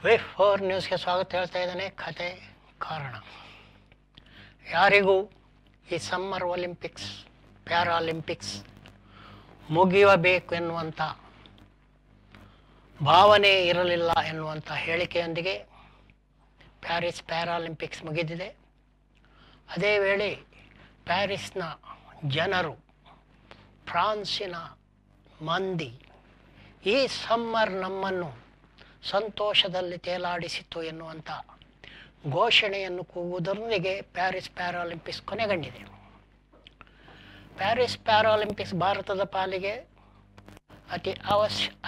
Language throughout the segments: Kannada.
ವಿ4 ನ್ಯೂಸ್ಗೆ ಸ್ವಾಗತ ಹೇಳ್ತಾ ಇದ್ದಾನೆ. ಕತೆ ಕಾರಣ ಯಾರಿಗೂ ಈ ಸಮ್ಮರ್ ಒಲಿಂಪಿಕ್ಸ್ ಪ್ಯಾರಾಲಿಂಪಿಕ್ಸ್ ಮುಗಿಯಬೇಕು ಎನ್ನುವಂಥ ಭಾವನೆ ಇರಲಿಲ್ಲ ಎನ್ನುವಂಥ ಹೇಳಿಕೆಯೊಂದಿಗೆ ಪ್ಯಾರಿಸ್ ಪ್ಯಾರಾಲಿಂಪಿಕ್ಸ್ ಮುಗಿದಿದೆ. ಅದೇ ವೇಳೆ ಪ್ಯಾರಿಸ್ನ ಜನರು, ಫ್ರಾನ್ಸಿನ ಮಂದಿ ಈ ಸಮ್ಮರ್ ನಮ್ಮನ್ನು ಸಂತೋಷದಲ್ಲಿ ತೇಲಾಡಿಸಿತು ಎನ್ನುವಂಥ ಘೋಷಣೆಯನ್ನು ಕೂಗುವುದರೊಂದಿಗೆ ಪ್ಯಾರಿಸ್ ಪ್ಯಾರಾಲಿಂಪಿಕ್ಸ್ ಕೊನೆಗೊಂಡಿದೆ. ಪ್ಯಾರಿಸ್ ಪ್ಯಾರಾಲಿಂಪಿಕ್ಸ್ ಭಾರತದ ಪಾಲಿಗೆ ಅತಿ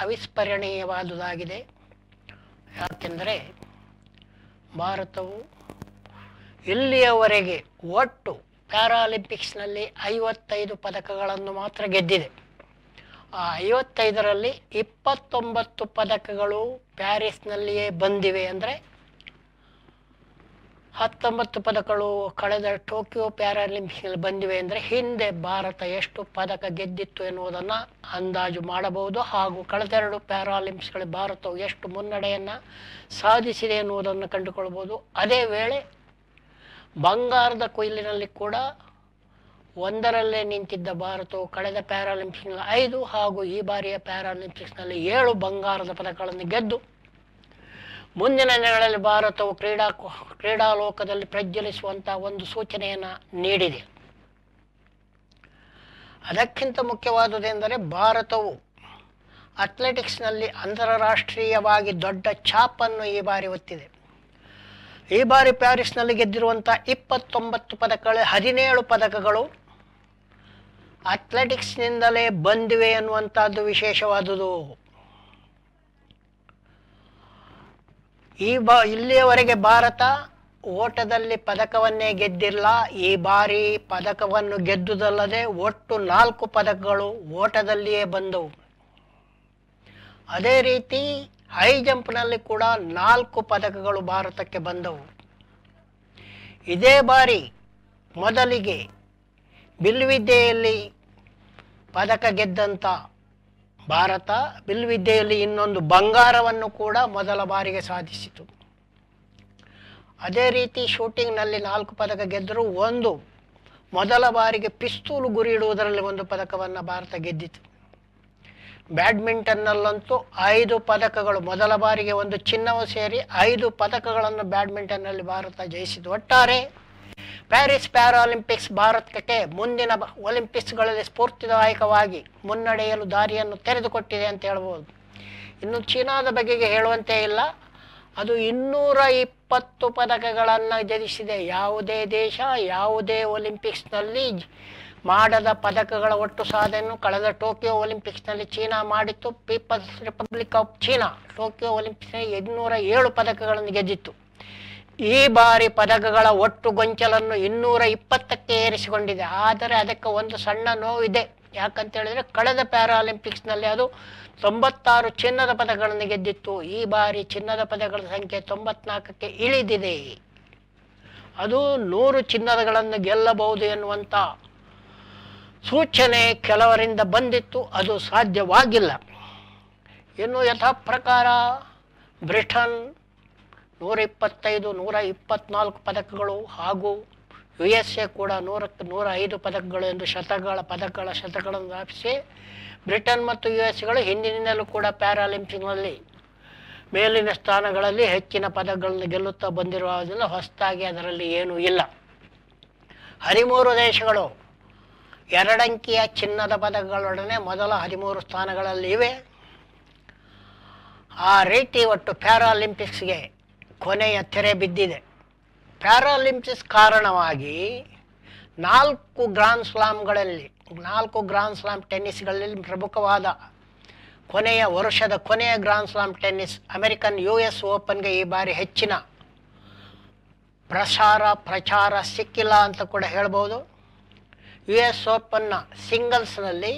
ಅವಿಸ್ಮರಣೀಯವಾದುದಾಗಿದೆ. ಯಾಕೆಂದರೆ ಭಾರತವು ಇಲ್ಲಿಯವರೆಗೆ ಒಟ್ಟು ಪ್ಯಾರಾಲಿಂಪಿಕ್ಸ್ನಲ್ಲಿ 55 ಪದಕಗಳನ್ನು ಮಾತ್ರ ಗೆದ್ದಿದೆ. ಆ 55ರಲ್ಲಿ 29 ಪದಕಗಳು ಪ್ಯಾರಿಸ್ನಲ್ಲಿಯೇ ಬಂದಿವೆ. ಅಂದರೆ 19 ಪದಕಗಳು ಕಳೆದ ಟೋಕಿಯೋ ಪ್ಯಾರಾಲಿಂಪಿಕ್ಸ್ನಲ್ಲಿ ಬಂದಿವೆ. ಅಂದರೆ ಹಿಂದೆ ಭಾರತ ಎಷ್ಟು ಪದಕ ಗೆದ್ದಿತ್ತು ಎನ್ನುವುದನ್ನು ಅಂದಾಜು ಮಾಡಬಹುದು. ಹಾಗೂ ಕಳೆದ 2 ಪ್ಯಾರಾಲಿಂಪಿಕ್ಸ್ಗಳಲ್ಲಿ ಭಾರತವು ಎಷ್ಟು ಮುನ್ನಡೆಯನ್ನು ಸಾಧಿಸಿದೆ ಎನ್ನುವುದನ್ನು ಕಂಡುಕೊಳ್ಬೋದು. ಅದೇ ವೇಳೆ ಬಂಗಾರದ ಕೊಯ್ಲಿನಲ್ಲಿ ಕೂಡ ಒಂದರಲ್ಲೇ ನಿಂತಿದ್ದ ಭಾರತವು ಕಳೆದ ಪ್ಯಾರಾಲಿಂಪಿಕ್ಸ್ನಲ್ಲಿ 5 ಹಾಗೂ ಈ ಬಾರಿಯ ಪ್ಯಾರಾಲಿಂಪಿಕ್ಸ್ನಲ್ಲಿ 7 ಬಂಗಾರದ ಪದಕಗಳನ್ನು ಗೆದ್ದು ಮುಂದಿನ ದಿನಗಳಲ್ಲಿ ಭಾರತವು ಕ್ರೀಡಾಲೋಕದಲ್ಲಿ ಪ್ರಜ್ವಲಿಸುವಂಥ ಒಂದು ಸೂಚನೆಯನ್ನು ನೀಡಿದೆ. ಅದಕ್ಕಿಂತ ಮುಖ್ಯವಾದುದೆಂದರೆ ಭಾರತವು ಅಥ್ಲೆಟಿಕ್ಸ್ನಲ್ಲಿ ಅಂತಾರಾಷ್ಟ್ರೀಯವಾಗಿ ದೊಡ್ಡ ಛಾಪನ್ನು ಈ ಬಾರಿ ಒತ್ತಿದೆ. ಈ ಬಾರಿ ಪ್ಯಾರಿಸ್ನಲ್ಲಿ ಗೆದ್ದಿರುವಂಥ 29 ಪದಕಗಳು 17 ಪದಕಗಳು ಅಥ್ಲೆಟಿಕ್ಸ್ನಿಂದಲೇ ಬಂದಿವೆ ಎನ್ನುವಂಥದ್ದು ವಿಶೇಷವಾದುದು. ಇಲ್ಲಿಯವರೆಗೆ ಭಾರತ ಓಟದಲ್ಲಿ ಪದಕವನ್ನೇ ಗೆದ್ದಿಲ್ಲ. ಈ ಬಾರಿ ಪದಕವನ್ನು ಗೆದ್ದುದಲ್ಲದೆ ಒಟ್ಟು 4 ಪದಕಗಳು ಓಟದಲ್ಲಿಯೇ ಬಂದವು. ಅದೇ ರೀತಿ ಹೈ ಜಂಪ್ನಲ್ಲಿ ಕೂಡ 4 ಪದಕಗಳು ಭಾರತಕ್ಕೆ ಬಂದವು. ಇದೇ ಬಾರಿ ಮೊದಲಿಗೆ ಬಿಲ್ಲುವಿದ್ಯೆಯಲ್ಲಿ ಪದಕ ಗೆದ್ದಂಥ ಭಾರತ ಬಿಲ್ಲುವಿದ್ಯೆಯಲ್ಲಿ ಇನ್ನೊಂದು ಬಂಗಾರವನ್ನು ಕೂಡ ಮೊದಲ ಬಾರಿಗೆ ಸಾಧಿಸಿತು. ಅದೇ ರೀತಿ ಶೂಟಿಂಗ್ನಲ್ಲಿ 4 ಪದಕ ಗೆದ್ದರೂ ಮೊದಲ ಬಾರಿಗೆ ಪಿಸ್ತೂಲು ಗುರಿ ಇಡುವುದರಲ್ಲಿ 1 ಪದಕವನ್ನು ಭಾರತ ಗೆದ್ದಿತು. ಬ್ಯಾಡ್ಮಿಂಟನ್ನಲ್ಲಂತೂ 5 ಪದಕಗಳು, ಮೊದಲ ಬಾರಿಗೆ 1 ಚಿನ್ನವು ಸೇರಿ 5 ಪದಕಗಳನ್ನು ಬ್ಯಾಡ್ಮಿಂಟನ್ನಲ್ಲಿ ಭಾರತ ಜಯಿಸಿತು. ಒಟ್ಟಾರೆ ಪ್ಯಾರಿಸ್ ಪ್ಯಾರಾಲಿಂಪಿಕ್ಸ್ ಭಾರತಕ್ಕೆ ಮುಂದಿನ ಒಲಿಂಪಿಕ್ಸ್ಗಳಲ್ಲಿ ಸ್ಫೂರ್ತಿದಾಯಕವಾಗಿ ಮುನ್ನಡೆಯಲು ದಾರಿಯನ್ನು ತೆರೆದುಕೊಟ್ಟಿದೆ ಅಂತ ಹೇಳ್ಬೋದು. ಇನ್ನು ಚೀನಾದ ಬಗೆಗೆ ಹೇಳುವಂತೆ ಇಲ್ಲ. ಅದು 220 ಪದಕಗಳನ್ನು ಜಯಿಸಿದೆ. ಯಾವುದೇ ದೇಶ ಯಾವುದೇ ಒಲಿಂಪಿಕ್ಸ್ನಲ್ಲಿ ಮಾಡದ ಪದಕಗಳ ಒಟ್ಟು ಸಾಧನೆಯನ್ನು ಕಳೆದ ಟೋಕಿಯೋ ಒಲಿಂಪಿಕ್ಸ್ನಲ್ಲಿ ಚೀನಾ ಮಾಡಿತ್ತು. People's Republic of China Tokyo ಒಲಿಂಪಿಕ್ಸ್ನಲ್ಲಿ 207 ಪದಕಗಳನ್ನು ಗೆದ್ದಿತ್ತು. ಈ ಬಾರಿ ಪದಕಗಳ ಒಟ್ಟು ಗೊಂಚಲನ್ನು 220ಕ್ಕೆ ಏರಿಸಿಕೊಂಡಿದೆ. ಆದರೆ ಅದಕ್ಕೆ ಒಂದು ಸಣ್ಣ ನೋವಿದೆ. ಯಾಕಂತೇಳಿದರೆ ಕಳೆದ ಪ್ಯಾರಾಲಿಂಪಿಕ್ಸ್ನಲ್ಲಿ ಅದು 96 ಚಿನ್ನದ ಪದಕಗಳನ್ನು ಗೆದ್ದಿತ್ತು. ಈ ಬಾರಿ ಚಿನ್ನದ ಪದಕಗಳ ಸಂಖ್ಯೆ 94ಕ್ಕೆ ಇಳಿದಿದೆ. ಅದು 100 ಚಿನ್ನದಗಳನ್ನು ಗೆಲ್ಲಬಹುದು ಎನ್ನುವಂಥ ಸೂಚನೆ ಕೆಲವರಿಂದ ಬಂದಿತ್ತು. ಅದು ಸಾಧ್ಯವಾಗಿಲ್ಲ. ಇನ್ನು ಯಥಾ ಪ್ರಕಾರ ಬ್ರಿಟನ್ 125, 124 ಪದಕಗಳು ಹಾಗೂ USA ಕೂಡ 100ಕ್ಕೆ 105 ಪದಕಗಳು ಎಂದು ಶತಕಗಳನ್ನು ಸ್ಥಾಪಿಸಿ ಬ್ರಿಟನ್ ಮತ್ತು USಗಳು ಹಿಂದಿನಿಂದಲೂ ಕೂಡ ಪ್ಯಾರಾಲಿಂಪಿಕ್ಸ್ನಲ್ಲಿ ಮೇಲಿನ ಸ್ಥಾನಗಳಲ್ಲಿ ಹೆಚ್ಚಿನ ಪದಕಗಳನ್ನು ಗೆಲ್ಲುತ್ತಾ ಬಂದಿರುವುದರಿಂದ ಹೊಸದಾಗಿ ಅದರಲ್ಲಿ ಏನೂ ಇಲ್ಲ. 13 ದೇಶಗಳು 2 ಅಂಕಿಯ ಚಿನ್ನದ ಪದಕಗಳೊಡನೆ ಮೊದಲ 13 ಸ್ಥಾನಗಳಲ್ಲಿ ಇವೆ. ಆ ರೀತಿ ಒಟ್ಟು ಪ್ಯಾರಾಲಿಂಪಿಕ್ಸ್ಗೆ ಕೊನೆಯ ತೆರೆ ಬಿದ್ದಿದೆ. ಪ್ಯಾರಾಲಿಂಪಿಕ್ಸ್ ಕಾರಣವಾಗಿ 4 ಗ್ರ್ಯಾಂಡ್ ಸ್ಲಾಮ್ ಟೆನ್ನಿಸ್ಗಳಲ್ಲಿ ಪ್ರಮುಖವಾದ ವರ್ಷದ ಕೊನೆಯ grand slam tennis American US ಓಪನ್ಗೆ ಈ ಬಾರಿ ಹೆಚ್ಚಿನ ಪ್ರಚಾರ ಸಿಕ್ಕಿಲ್ಲ ಅಂತ ಕೂಡ ಹೇಳ್ಬೋದು. US ಓಪನ್ನ ಸಿಂಗಲ್ಸ್ನಲ್ಲಿ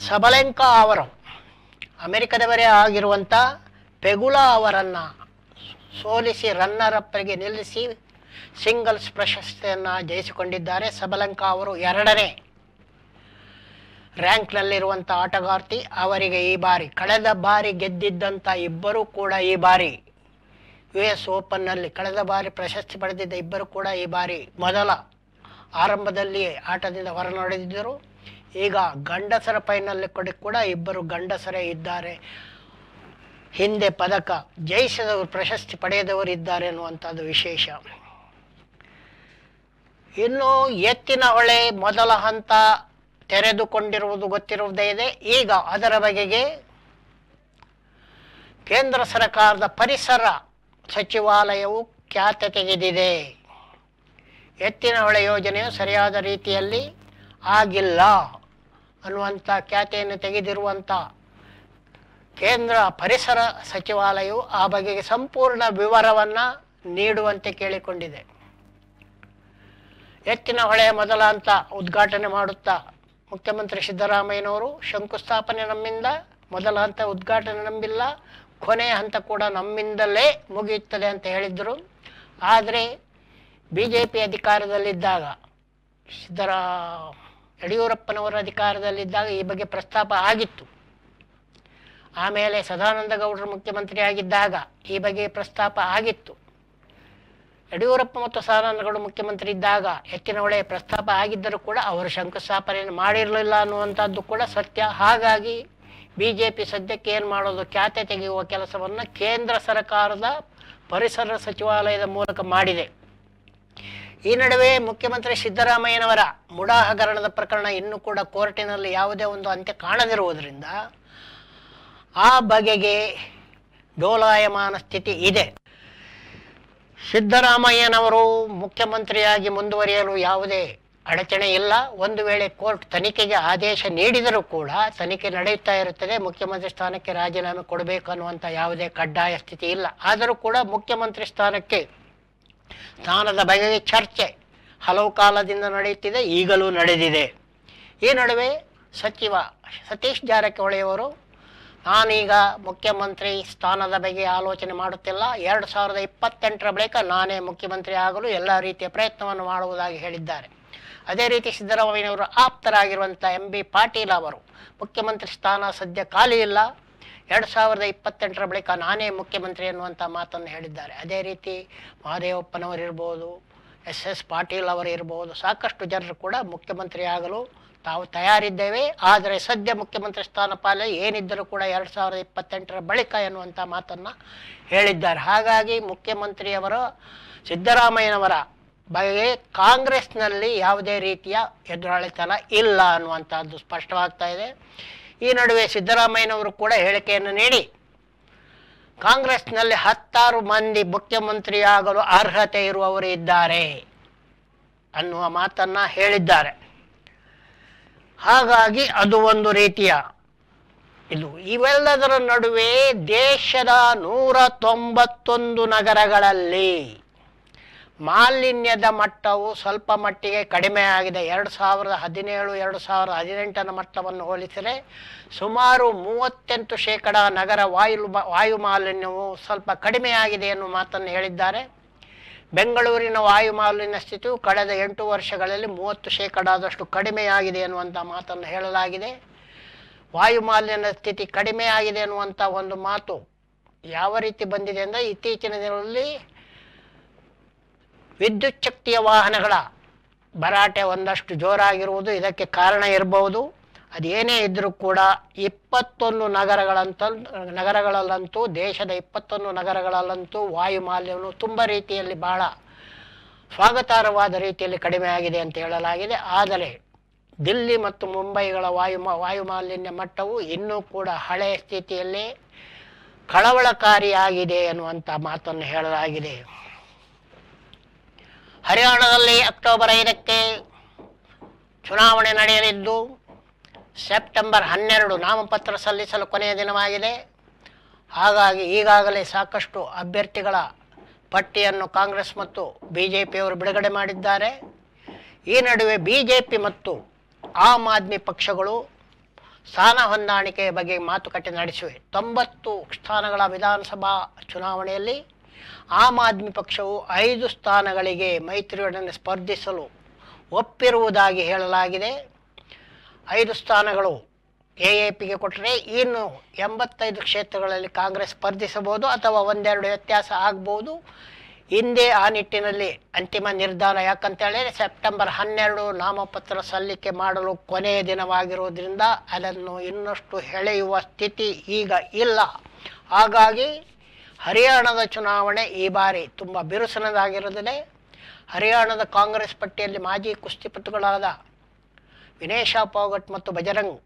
ಸಬಲೆಂಕಾ ಅವರು ಅಮೆರಿಕದವರೇ ಆಗಿರುವಂಥ ಪೆಗುಲಾ ಅವರನ್ನು ಸೋಲಿಸಿ ರನ್ನರ್ ಅಪ್ಗೆ ನಿಲ್ಲಿಸಿ ಸಿಂಗಲ್ಸ್ ಪ್ರಶಸ್ತಿಯನ್ನು ಜಯಿಸಿಕೊಂಡಿದ್ದಾರೆ. ಸಬಲೆಂಕಾ ಅವರು 2ನೇ ರ್ಯಾಂಕ್ನಲ್ಲಿರುವಂಥ ಆಟಗಾರ್ತಿ. ಅವರಿಗೆ ಈ ಬಾರಿ ಕಳೆದ ಬಾರಿ ಗೆದ್ದಿದ್ದಂಥ ಇಬ್ಬರೂ ಕೂಡ ಈ ಬಾರಿ US ಓಪನ್ನಲ್ಲಿ ಕಳೆದ ಬಾರಿ ಪ್ರಶಸ್ತಿ ಪಡೆದಿದ್ದ ಇಬ್ಬರು ಕೂಡ ಈ ಬಾರಿ ಮೊದಲ ಆರಂಭದಲ್ಲಿ ಆಟದಿಂದ ಹೊರ ನಡೆದಿದ್ದರು. ಈಗ ಗಂಡಸರ ಫೈನಲ್ ಕೂಡ ಇಬ್ಬರು ಗಂಡಸರೇ ಇದ್ದಾರೆ. ಹಿಂದೆ ಪದಕ ಜಯಿಸಿದವರು ಪ್ರಶಸ್ತಿ ಪಡೆಯದವರು ಇದ್ದಾರೆ ಅನ್ನುವಂಥದ್ದು ವಿಶೇಷ. ಇನ್ನು ಎತ್ತಿನ ಹೊಳೆ ಮೊದಲ ಹಂತ ತೆರೆದುಕೊಂಡಿರುವುದು ಗೊತ್ತಿರುವುದೇ ಇದೆ. ಈಗ ಅದರ ಬಗೆಗೆ ಕೇಂದ್ರ ಸರ್ಕಾರದ ಪರಿಸರ ಸಚಿವಾಲಯವು ಖ್ಯಾತೆ ತೆಗೆದಿದೆ. ಎತ್ತಿನ ಹೊಳೆ ಯೋಜನೆಯು ಸರಿಯಾದ ರೀತಿಯಲ್ಲಿ ಆಗಿಲ್ಲ ಅನ್ನುವಂಥ ಖ್ಯಾತೆಯನ್ನು ತೆಗೆದಿರುವಂಥ ಕೇಂದ್ರ ಪರಿಸರ ಸಚಿವಾಲಯವು ಆ ಬಗೆಗೆ ಸಂಪೂರ್ಣ ವಿವರವನ್ನು ನೀಡುವಂತೆ ಕೇಳಿಕೊಂಡಿದೆ. ಎತ್ತಿನ ಹೊಳೆಯ ಮೊದಲ ಹಂತ ಉದ್ಘಾಟನೆ ಮಾಡುತ್ತಾ ಮುಖ್ಯಮಂತ್ರಿ ಸಿದ್ದರಾಮಯ್ಯನವರು ಶಂಕುಸ್ಥಾಪನೆ ನಮ್ಮಿಂದ, ಮೊದಲ ಹಂತ ಉದ್ಘಾಟನೆ ನಮ್ಮಿಲ್ಲ, ಕೊನೆಯ ಹಂತ ಕೂಡ ನಮ್ಮಿಂದಲೇ ಮುಗಿಯುತ್ತದೆ ಅಂತ ಹೇಳಿದರು. ಆದರೆ BJP ಅಧಿಕಾರದಲ್ಲಿದ್ದಾಗ, ಯಡಿಯೂರಪ್ಪನವರ ಅಧಿಕಾರದಲ್ಲಿದ್ದಾಗ ಈ ಬಗ್ಗೆ ಪ್ರಸ್ತಾಪ ಆಗಿತ್ತು. ಆಮೇಲೆ ಸದಾನಂದ ಗೌಡರು ಮುಖ್ಯಮಂತ್ರಿ ಆಗಿದ್ದಾಗ ಈ ಬಗ್ಗೆ ಪ್ರಸ್ತಾಪ ಆಗಿತ್ತು. ಯಡಿಯೂರಪ್ಪ ಮತ್ತು ಸದಾನಂದ ಗೌಡರು ಮುಖ್ಯಮಂತ್ರಿ ಇದ್ದಾಗ ಎತ್ತಿನ ಹೊಳೆ ಪ್ರಸ್ತಾಪ ಆಗಿದ್ದರೂ ಕೂಡ ಅವರು ಶಂಕುಸ್ಥಾಪನೆಯನ್ನು ಮಾಡಿರಲಿಲ್ಲ ಅನ್ನುವಂಥದ್ದು ಕೂಡ ಸತ್ಯ. ಹಾಗಾಗಿ BJP ಸದ್ಯಕ್ಕೆ ಏನು ಮಾಡೋದು, ಖ್ಯಾತೆ ತೆಗೆಯುವ ಕೆಲಸವನ್ನು ಕೇಂದ್ರ ಸರ್ಕಾರದ ಪರಿಸರ ಸಚಿವಾಲಯದ ಮೂಲಕ ಮಾಡಿದೆ. ಈ ನಡುವೆ ಮುಖ್ಯಮಂತ್ರಿ ಸಿದ್ದರಾಮಯ್ಯನವರ ಮುಡಾ ಹಗರಣದ ಪ್ರಕರಣ ಇನ್ನೂ ಕೂಡ ಕೋರ್ಟಿನಲ್ಲಿ ಯಾವುದೇ ಒಂದು ಅಂತ್ಯ ಕಾಣದಿರುವುದರಿಂದ ಆ ಬಗೆಗೆ ಡೋಲಾಯಮಾನ ಸ್ಥಿತಿ ಇದೆ. ಸಿದ್ದರಾಮಯ್ಯನವರು ಮುಖ್ಯಮಂತ್ರಿಯಾಗಿ ಮುಂದುವರಿಯಲು ಯಾವುದೇ ಅಡಚಣೆ ಇಲ್ಲ. ಒಂದು ವೇಳೆ ಕೋರ್ಟ್ ತನಿಖೆಗೆ ಆದೇಶ ನೀಡಿದರೂ ಕೂಡ ತನಿಖೆ ನಡೆಯುತ್ತಾ ಇರುತ್ತದೆ. ಮುಖ್ಯಮಂತ್ರಿ ಸ್ಥಾನಕ್ಕೆ ರಾಜೀನಾಮೆ ಕೊಡಬೇಕು ಅನ್ನುವಂಥ ಯಾವುದೇ ಕಡ್ಡಾಯ ಸ್ಥಿತಿ ಇಲ್ಲ. ಆದರೂ ಕೂಡ ಮುಖ್ಯಮಂತ್ರಿ ಸ್ಥಾನದ ಬಗೆಗೆ ಚರ್ಚೆ ಹಲವು ಕಾಲದಿಂದ ನಡೆಯುತ್ತಿದೆ, ಈಗಲೂ ನಡೆದಿದೆ. ಈ ನಡುವೆ ಸಚಿವ ಸತೀಶ್ ಜಾರಕಿಹೊಳಿಯವರು ನಾನೀಗ ಮುಖ್ಯಮಂತ್ರಿ ಸ್ಥಾನದ ಬಗ್ಗೆ ಆಲೋಚನೆ ಮಾಡುತ್ತಿಲ್ಲ, 2028ರ ಬಳಿಕ ನಾನೇ ಮುಖ್ಯಮಂತ್ರಿ ಆಗಲು ಎಲ್ಲ ರೀತಿಯ ಪ್ರಯತ್ನವನ್ನು ಮಾಡುವುದಾಗಿ ಹೇಳಿದ್ದಾರೆ. ಅದೇ ರೀತಿ ಸಿದ್ದರಾಮಯ್ಯನವರು ಆಪ್ತರಾಗಿರುವಂಥ MB ಪಾಟೀಲ್ ಅವರು ಮುಖ್ಯಮಂತ್ರಿ ಸ್ಥಾನ ಸದ್ಯ ಖಾಲಿ ಇಲ್ಲ, 2028ರ ಬಳಿಕ ನಾನೇ ಮುಖ್ಯಮಂತ್ರಿ ಎನ್ನುವಂಥ ಮಾತನ್ನು ಹೇಳಿದ್ದಾರೆ. ಅದೇ ರೀತಿ ಮಹದೇವಪ್ಪನವರಿರ್ಬೋದು, SS ಪಾಟೀಲ್ ಅವರಿರ್ಬೋದು, ಸಾಕಷ್ಟು ಜನರು ಕೂಡ ಮುಖ್ಯಮಂತ್ರಿ ಆಗಲು ತಾವು ತಯಾರಿದ್ದೇವೆ. ಆದರೆ ಸದ್ಯ ಮುಖ್ಯಮಂತ್ರಿ ಸ್ಥಾನ ಪಾಲ ಏನಿದ್ದರೂ ಕೂಡ 2028ರ ಬಳಿಕ ಎನ್ನುವಂಥ ಮಾತನ್ನು ಹೇಳಿದ್ದಾರೆ. ಹಾಗಾಗಿ ಮುಖ್ಯಮಂತ್ರಿಯವರ ಸಿದ್ದರಾಮಯ್ಯನವರ ಬಗ್ಗೆ ಕಾಂಗ್ರೆಸ್ನಲ್ಲಿ ಯಾವುದೇ ರೀತಿಯ ಎದುರಾಳಿತನ ಇಲ್ಲ ಅನ್ನುವಂಥದ್ದು ಸ್ಪಷ್ಟವಾಗ್ತಾ ಇದೆ. ಈ ನಡುವೆ ಸಿದ್ದರಾಮಯ್ಯನವರು ಕೂಡ ಹೇಳಿಕೆಯನ್ನು ನೀಡಿ ಕಾಂಗ್ರೆಸ್ನಲ್ಲಿ 16 ಮಂದಿ ಮುಖ್ಯಮಂತ್ರಿಯಾಗಲು ಅರ್ಹತೆ ಇರುವವರು ಇದ್ದಾರೆ ಅನ್ನುವ ಮಾತನ್ನು ಹೇಳಿದ್ದಾರೆ. ಹಾಗಾಗಿ ಅದು ಒಂದು ರೀತಿಯ ಇದು. ಇವೆಲ್ಲದರ ನಡುವೆ ದೇಶದ 191 ನಗರಗಳಲ್ಲಿ ಮಾಲಿನ್ಯದ ಮಟ್ಟವು ಸ್ವಲ್ಪ ಮಟ್ಟಿಗೆ ಕಡಿಮೆ ಆಗಿದೆ. 2017-2018 ಮಟ್ಟವನ್ನು ಹೋಲಿಸಿದರೆ ಸುಮಾರು 38% ನಗರ ವಾಯು ಮಾಲಿನ್ಯವು ಸ್ವಲ್ಪ ಕಡಿಮೆಯಾಗಿದೆ ಎನ್ನುವ ಮಾತನ್ನು ಹೇಳಿದ್ದಾರೆ. ಬೆಂಗಳೂರಿನ ವಾಯು ಮಾಲಿನ್ಯ ಸ್ಥಿತಿಯು ಕಳೆದ 8 ವರ್ಷಗಳಲ್ಲಿ 30% ಕಡಿಮೆಯಾಗಿದೆ ಎನ್ನುವಂಥ ಮಾತನ್ನು ಹೇಳಲಾಗಿದೆ. ವಾಯು ಮಾಲಿನ್ಯದ ಸ್ಥಿತಿ ಕಡಿಮೆಯಾಗಿದೆ ಎನ್ನುವಂಥ ಒಂದು ಮಾತು ಯಾವ ರೀತಿ ಬಂದಿದೆ ಅಂದರೆ, ಇತ್ತೀಚಿನ ದಿನಗಳಲ್ಲಿ ವಿದ್ಯುತ್ ಶಕ್ತಿಯ ವಾಹನಗಳ ಭರಾಟೆ ಒಂದಷ್ಟು ಜೋರಾಗಿರುವುದು ಇದಕ್ಕೆ ಕಾರಣ ಇರಬಹುದು. ಅದೇನೇ ಇದ್ದರೂ ಕೂಡ 21 ನಗರಗಳಲ್ಲಂತೂ ದೇಶದ 21 ನಗರಗಳಲ್ಲಂತೂ ವಾಯು ಮಾಲಿನ್ಯವನ್ನು ತುಂಬ ರೀತಿಯಲ್ಲಿ ಬಹಳ ಸ್ವಾಗತಾರ್ಹವಾದ ರೀತಿಯಲ್ಲಿ ಕಡಿಮೆ ಆಗಿದೆ ಅಂತ ಹೇಳಲಾಗಿದೆ. ಆದರೆ ದಿಲ್ಲಿ ಮತ್ತು ಮುಂಬೈಗಳ ವಾಯು ಮಾಲಿನ್ಯ ಮಟ್ಟವು ಇನ್ನೂ ಕೂಡ ಹಳೆಯ ಸ್ಥಿತಿಯಲ್ಲಿ ಕಳವಳಕಾರಿಯಾಗಿದೆ ಎನ್ನುವಂಥ ಮಾತನ್ನು ಹೇಳಲಾಗಿದೆ. ಹರಿಯಾಣದಲ್ಲಿ ಅಕ್ಟೋಬರ್ 5ಕ್ಕೆ ಚುನಾವಣೆ ನಡೆಯಲಿದ್ದು ಸೆಪ್ಟೆಂಬರ್ 12 ನಾಮಪತ್ರ ಸಲ್ಲಿಸಲು ಕೊನೆಯ ದಿನವಾಗಿದೆ. ಹಾಗಾಗಿ ಈಗಾಗಲೇ ಸಾಕಷ್ಟು ಅಭ್ಯರ್ಥಿಗಳ ಪಟ್ಟಿಯನ್ನು ಕಾಂಗ್ರೆಸ್ ಮತ್ತು BJPಯವರು ಬಿಡುಗಡೆ ಮಾಡಿದ್ದಾರೆ. ಈ ನಡುವೆ BJP ಮತ್ತು ಆಮ್ ಆದ್ಮಿ ಪಕ್ಷಗಳು ಸ್ಥಾನ ಹೊಂದಾಣಿಕೆಯ ಬಗ್ಗೆ ಮಾತುಕತೆ ನಡೆಸಿವೆ. 90 ಸ್ಥಾನಗಳ ವಿಧಾನಸಭಾ ಚುನಾವಣೆಯಲ್ಲಿ ಆಮ್ ಆದ್ಮಿ ಪಕ್ಷವು 5 ಸ್ಥಾನಗಳಿಗೆ ಮೈತ್ರಿಯೊಡನೆ ಸ್ಪರ್ಧಿಸಲು ಒಪ್ಪಿರುವುದಾಗಿ ಹೇಳಲಾಗಿದೆ. 5 ಸ್ಥಾನಗಳು AAPಗೆ ಕೊಟ್ಟರೆ ಇನ್ನು 85 ಕ್ಷೇತ್ರಗಳಲ್ಲಿ ಕಾಂಗ್ರೆಸ್ ಸ್ಪರ್ಧಿಸಬಹುದು ಅಥವಾ ಒಂದೆರಡು ವ್ಯತ್ಯಾಸ ಆಗ್ಬೋದು. ಹಿಂದೆ ಆ ನಿಟ್ಟಿನಲ್ಲಿ ಅಂತಿಮ ನಿರ್ಧಾರ. ಯಾಕಂತ ಹೇಳಿದರೆ ಸೆಪ್ಟೆಂಬರ್ 12 ನಾಮಪತ್ರ ಸಲ್ಲಿಕೆ ಮಾಡಲು ಕೊನೆಯ ದಿನವಾಗಿರೋದ್ರಿಂದ ಅದನ್ನು ಇನ್ನಷ್ಟು ಎಳೆಯುವ ಸ್ಥಿತಿ ಈಗ ಇಲ್ಲ. ಹಾಗಾಗಿ ಹರಿಯಾಣದ ಚುನಾವಣೆ ಈ ಬಾರಿ ತುಂಬ ಬಿರುಸಿನದಾಗಿರುತ್ತದೆ. ಹರಿಯಾಣದ ಕಾಂಗ್ರೆಸ್ ಪಟ್ಟಿಯಲ್ಲಿ ಮಾಜಿ ಕುಸ್ತಿಪಟುಗಳಾದ ವಿನೇಶಾ ಫೋಗಟ್ ಮತ್ತು ಬಜರಂಗ್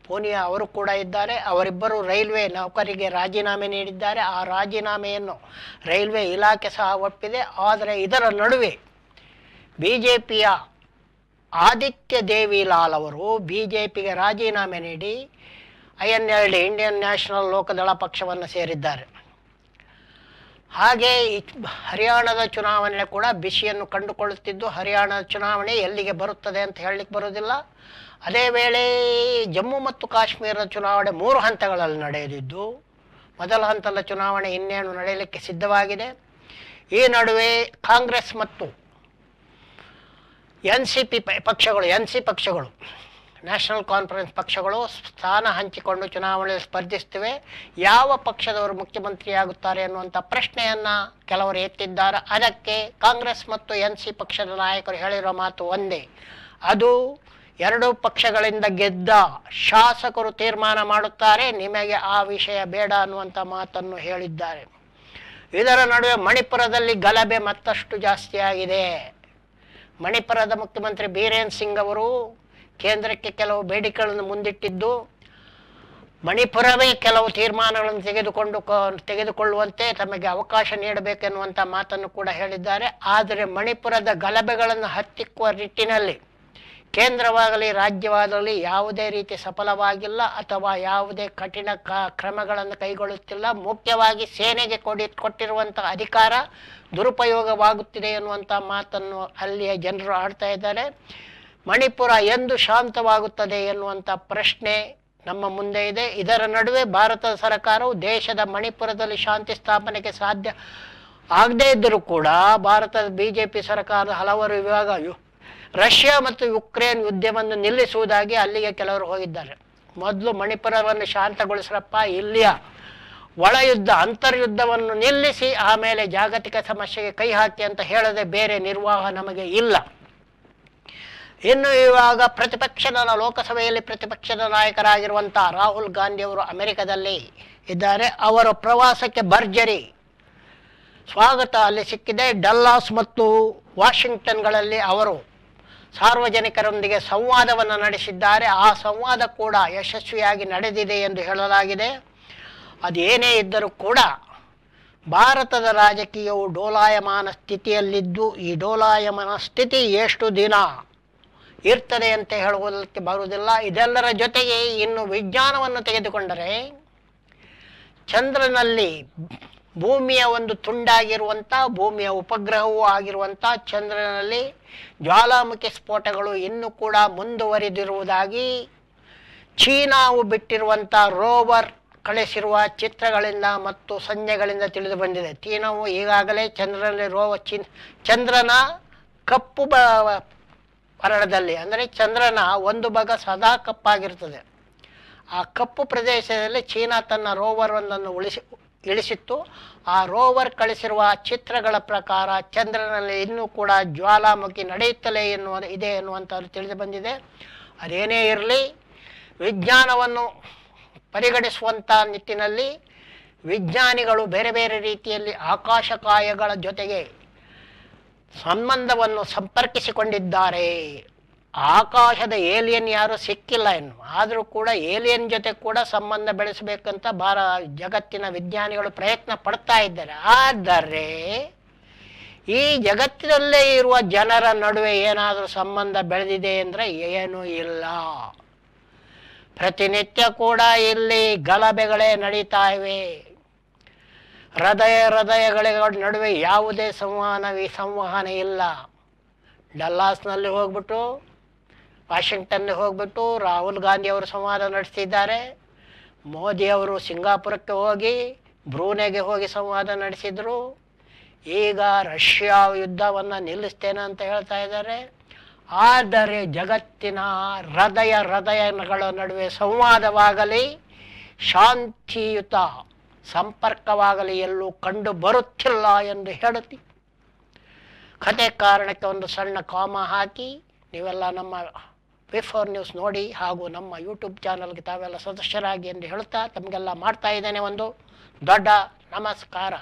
ಪೂನಿಯಾ ಅವರು ಕೂಡ ಇದ್ದಾರೆ. ಅವರಿಬ್ಬರು ರೈಲ್ವೆ ನೌಕರಿಗೆ ರಾಜೀನಾಮೆ ನೀಡಿದ್ದಾರೆ. ಆ ರಾಜೀನಾಮೆಯನ್ನು ರೈಲ್ವೆ ಇಲಾಖೆ ಸಹ ಒಪ್ಪಿದೆ. ಆದರೆ ಇದರ ನಡುವೆ BJPಯ ಆದಿತ್ಯ ದೇವಿಲಾಲ್ ಅವರು BJPಗೆ ರಾಜೀನಾಮೆ ನೀಡಿ INLD ಇಂಡಿಯನ್ ನ್ಯಾಷನಲ್ ಲೋಕದಳ ಪಕ್ಷವನ್ನು ಸೇರಿದ್ದಾರೆ. ಹಾಗೆ ಹರಿಯಾಣದ ಚುನಾವಣೆ ಕೂಡ ಬಿಸಿಯನ್ನು ಕಂಡುಕೊಳ್ಳುತ್ತಿದ್ದು, ಹರಿಯಾಣದ ಚುನಾವಣೆ ಎಲ್ಲಿಗೆ ಬರುತ್ತದೆ ಅಂತ ಹೇಳಲಿಕ್ಕೆ ಬರೋದಿಲ್ಲ. ಅದೇ ವೇಳೆ ಜಮ್ಮು ಮತ್ತು ಕಾಶ್ಮೀರದ ಚುನಾವಣೆ 3 ಹಂತಗಳಲ್ಲಿ ನಡೆಯಲಿದ್ದು, ಮೊದಲ ಹಂತದ ಚುನಾವಣೆ ಇನ್ನೇನು ನಡೆಯಲಿಕ್ಕೆ ಸಿದ್ಧವಾಗಿದೆ. ಈ ನಡುವೆ ಕಾಂಗ್ರೆಸ್ ಮತ್ತು NC ಪಕ್ಷಗಳು ನ್ಯಾಷನಲ್ ಕಾನ್ಫರೆನ್ಸ್ ಪಕ್ಷಗಳು ಸ್ಥಾನ ಹಂಚಿಕೊಂಡು ಚುನಾವಣೆಯಲ್ಲಿ ಸ್ಪರ್ಧಿಸುತ್ತವೆ. ಯಾವ ಪಕ್ಷದವರು ಮುಖ್ಯಮಂತ್ರಿಯಾಗುತ್ತಾರೆ ಅನ್ನುವಂಥ ಪ್ರಶ್ನೆಯನ್ನು ಕೆಲವರು ಎತ್ತಿದ್ದಾರೆ. ಅದಕ್ಕೆ ಕಾಂಗ್ರೆಸ್ ಮತ್ತು NC ಪಕ್ಷದ ನಾಯಕರು ಹೇಳಿರೋ ಮಾತು ಒಂದೇ, ಅದು 2 ಪಕ್ಷಗಳಿಂದ ಗೆದ್ದ ಶಾಸಕರು ತೀರ್ಮಾನ ಮಾಡುತ್ತಾರೆ, ನಿಮಗೆ ಆ ವಿಷಯ ಬೇಡ ಅನ್ನುವಂಥ ಮಾತನ್ನು ಹೇಳಿದ್ದಾರೆ. ಇದರ ನಡುವೆ ಮಣಿಪುರದಲ್ಲಿ ಗಲಭೆ ಮತ್ತಷ್ಟು ಜಾಸ್ತಿಯಾಗಿದೆ. ಮಣಿಪುರದ ಮುಖ್ಯಮಂತ್ರಿ ಬೀರೇನ್ ಸಿಂಗ್ ಅವರು ಕೇಂದ್ರಕ್ಕೆ ಕೆಲವು ಬೇಡಿಕೆಗಳನ್ನು ಮುಂದಿಟ್ಟಿದ್ದು, ಮಣಿಪುರವೇ ಕೆಲವು ತೀರ್ಮಾನಗಳನ್ನು ತೆಗೆದುಕೊಳ್ಳುವಂತೆ ತಮಗೆ ಅವಕಾಶ ನೀಡಬೇಕೆನ್ನುವಂಥ ಮಾತನ್ನು ಕೂಡ ಹೇಳಿದ್ದಾರೆ. ಆದರೆ ಮಣಿಪುರದ ಗಲಭೆಗಳನ್ನು ಹತ್ತಿಕ್ಕುವ ನಿಟ್ಟಿನಲ್ಲಿ ಕೇಂದ್ರವಾಗಲಿ ರಾಜ್ಯವಾಗಲಿ ಯಾವುದೇ ರೀತಿ ಸಫಲವಾಗಿಲ್ಲ ಅಥವಾ ಯಾವುದೇ ಕಠಿಣ ಕ್ರಮಗಳನ್ನು ಕೈಗೊಳ್ಳುತ್ತಿಲ್ಲ. ಮುಖ್ಯವಾಗಿ ಸೇನೆಗೆ ಕೊಟ್ಟಿರುವಂಥ ಅಧಿಕಾರ ದುರುಪಯೋಗವಾಗುತ್ತಿದೆ ಎನ್ನುವಂಥ ಮಾತನ್ನು ಅಲ್ಲಿಯ ಜನರು ಆಡ್ತಾ ಇದ್ದಾರೆ. ಮಣಿಪುರ ಎಂದು ಶಾಂತವಾಗುತ್ತದೆ ಎನ್ನುವಂಥ ಪ್ರಶ್ನೆ ನಮ್ಮ ಮುಂದೆ ಇದೆ. ಇದರ ನಡುವೆ ಭಾರತದ ಸರ್ಕಾರವು ದೇಶದ ಮಣಿಪುರದಲ್ಲಿ ಶಾಂತಿ ಸ್ಥಾಪನೆಗೆ ಸಾಧ್ಯ ಆಗದೇ ಇದ್ದರೂ ಕೂಡ ಭಾರತದ BJP ಸರ್ಕಾರದ ಹಲವಾರು ವಿಭಾಗ ರಷ್ಯಾ ಮತ್ತು ಯುಕ್ರೇನ್ ಯುದ್ಧವನ್ನು ನಿಲ್ಲಿಸುವುದಾಗಿ ಅಲ್ಲಿಗೆ ಕೆಲವರು ಹೋಗಿದ್ದಾರೆ. ಮೊದಲು ಮಣಿಪುರವನ್ನು ಶಾಂತಗೊಳಿಸ್ರಪ್ಪ, ಇಲ್ಲಿಯ ಒಳ ಯುದ್ಧ ಅಂತರ್ಯುದ್ಧವನ್ನು ನಿಲ್ಲಿಸಿ ಆಮೇಲೆ ಜಾಗತಿಕ ಸಮಸ್ಯೆಗೆ ಕೈ ಹಾಕಿ ಅಂತ ಹೇಳದೆ ಬೇರೆ ನಿರ್ವಾಹ ನಮಗೆ ಇಲ್ಲ. ಇನ್ನು ಇವಾಗ ಲೋಕಸಭೆಯಲ್ಲಿ ಪ್ರತಿಪಕ್ಷದ ನಾಯಕರಾಗಿರುವಂಥ ರಾಹುಲ್ ಗಾಂಧಿ ಅವರು ಅಮೆರಿಕದಲ್ಲಿ ಇದ್ದಾರೆ. ಅವರ ಪ್ರವಾಸಕ್ಕೆ ಭರ್ಜರಿ ಸ್ವಾಗತ ಅಲ್ಲಿ ಸಿಕ್ಕಿದೆ. ಡಲ್ಲಾಸ್ ಮತ್ತು ವಾಷಿಂಗ್ಟನ್ಗಳಲ್ಲಿ ಅವರು ಸಾರ್ವಜನಿಕರೊಂದಿಗೆ ಸಂವಾದವನ್ನು ನಡೆಸಿದ್ದಾರೆ. ಆ ಸಂವಾದ ಕೂಡ ಯಶಸ್ವಿಯಾಗಿ ನಡೆದಿದೆ ಎಂದು ಹೇಳಲಾಗಿದೆ. ಅದೇನೇ ಇದ್ದರೂ ಕೂಡ ಭಾರತದ ರಾಜಕೀಯವು ಡೋಲಾಯಮಾನ ಸ್ಥಿತಿಯಲ್ಲಿದ್ದು, ಈ ಡೋಲಾಯಮಾನ ಸ್ಥಿತಿ ಎಷ್ಟು ದಿನ ಇರ್ತದೆ ಅಂತ ಹೇಳುವುದಕ್ಕೆ ಬರುವುದಿಲ್ಲ. ಇದೆಲ್ಲರ ಜೊತೆಗೆ ಇನ್ನು ವಿಜ್ಞಾನವನ್ನು ತೆಗೆದುಕೊಂಡರೆ, ಚಂದ್ರನಲ್ಲಿ ಭೂಮಿಯ ಒಂದು ತುಂಡಾಗಿರುವಂಥ, ಭೂಮಿಯ ಉಪಗ್ರಹವೂ ಆಗಿರುವಂಥ ಚಂದ್ರನಲ್ಲಿ ಜ್ವಾಲಾಮುಖಿ ಸ್ಫೋಟಗಳು ಇನ್ನೂ ಕೂಡ ಮುಂದುವರಿದಿರುವುದಾಗಿ ಚೀನಾವು ಬಿಟ್ಟಿರುವಂಥ ರೋವರ್ ಕಳಿಸಿರುವ ಚಿತ್ರಗಳಿಂದ ಮತ್ತು ಸಂಜ್ಞೆಗಳಿಂದ ತಿಳಿದು ಬಂದಿದೆ. ಚೀನಾವು ಈಗಾಗಲೇ ಚಂದ್ರನಲ್ಲಿ ಚಂದ್ರನ ಕಪ್ಪು ಪರಡದಲ್ಲಿ, ಅಂದರೆ ಚಂದ್ರನ ಒಂದು ಭಾಗ ಸದಾ ಕಪ್ಪಾಗಿರ್ತದೆ, ಆ ಕಪ್ಪು ಪ್ರದೇಶದಲ್ಲಿ ಚೀನಾ ತನ್ನ ರೋವರೊಂದನ್ನು ಇಳಿಸಿತ್ತು. ಆ ರೋವರ್ ಕಳಿಸಿರುವ ಚಿತ್ರಗಳ ಪ್ರಕಾರ ಚಂದ್ರನಲ್ಲಿ ಇನ್ನೂ ಕೂಡ ಜ್ವಾಲಾಮುಖಿ ನಡೆಯುತ್ತಲೇ ಇದೆ ಎನ್ನುವಂಥದ್ದು ತಿಳಿದು ಬಂದಿದೆ. ಅದೇನೇ ಇರಲಿ, ವಿಜ್ಞಾನವನ್ನು ಪರಿಗಣಿಸುವಂಥ ನಿಟ್ಟಿನಲ್ಲಿ ವಿಜ್ಞಾನಿಗಳು ಬೇರೆ ಬೇರೆ ರೀತಿಯಲ್ಲಿ ಆಕಾಶಕಾಯಗಳ ಜೊತೆಗೆ ಸಂಬಂಧವನ್ನು ಸಂಪರ್ಕಿಸಿಕೊಂಡಿದ್ದಾರೆ. ಆಕಾಶದ ಏಲಿಯನ್ ಯಾರೂ ಸಿಕ್ಕಿಲ್ಲ ಇನ್ನು, ಆದರೂ ಕೂಡ ಏಲಿಯನ್ ಜೊತೆ ಕೂಡ ಸಂಬಂಧ ಬೆಳೆಸಬೇಕಂತ ಜಗತ್ತಿನ ವಿಜ್ಞಾನಿಗಳು ಪ್ರಯತ್ನ ಪಡ್ತಾ ಇದ್ದಾರೆ. ಆದರೆ ಈ ಜಗತ್ತಿನಲ್ಲೇ ಇರುವ ಜನರ ನಡುವೆ ಏನಾದರೂ ಸಂಬಂಧ ಬೆಳೆದಿದೆ ಅಂದರೆ ಏನೂ ಇಲ್ಲ. ಪ್ರತಿನಿತ್ಯ ಕೂಡ ಇಲ್ಲಿ ಗಲಭೆಗಳೇ ನಡೀತಾ ಇವೆ. ಹೃದಯಗಳ ನಡುವೆ ಯಾವುದೇ ಸಂವಹನ ಇಲ್ಲ. ಡಲ್ಲಾಸ್ನಲ್ಲಿ ಹೋಗ್ಬಿಟ್ಟು, ವಾಷಿಂಗ್ಟನ್ಗೆ ಹೋಗ್ಬಿಟ್ಟು ರಾಹುಲ್ ಗಾಂಧಿ ಅವರು ಸಂವಾದ ನಡೆಸಿದ್ದಾರೆ. ಮೋದಿಯವರು ಸಿಂಗಾಪುರಕ್ಕೆ ಹೋಗಿ ಬ್ರೂನೆಗೆ ಹೋಗಿ ಸಂವಾದ ನಡೆಸಿದರು. ಈಗ ರಷ್ಯಾ ಯುದ್ಧವನ್ನು ನಿಲ್ಲಿಸ್ತೇನೆ ಅಂತ ಹೇಳ್ತಾ ಇದ್ದಾರೆ. ಆದರೆ ಜಗತ್ತಿನ ಹೃದಯಗಳ ನಡುವೆ ಸಂವಾದವಾಗಲಿ ಶಾಂತಿಯುತ ಸಂಪರ್ಕವಾಗಲಿ ಎಲ್ಲೂ ಕಂಡು ಬರುತ್ತಿಲ್ಲ ಎಂದು ಹೇಳುತ್ತಿ ಕತೆ ಕಾರಣಕ್ಕೆ ಒಂದು ಸಣ್ಣ ಕಾಮ ಹಾಕಿ ನೀವೆಲ್ಲ ನಮ್ಮ ವಿ4 ನ್ಯೂಸ್ ನೋಡಿ ಹಾಗೂ ನಮ್ಮ ಯೂಟ್ಯೂಬ್ ಚಾನಲ್ಗೆ ತಾವೆಲ್ಲ ಸದಸ್ಯರಾಗಿ ಎಂದು ಹೇಳ್ತಾ ತಮಗೆಲ್ಲ ಮಾಡ್ತಾ ಇದ್ದೇನೆ ಒಂದು ದೊಡ್ಡ ನಮಸ್ಕಾರ.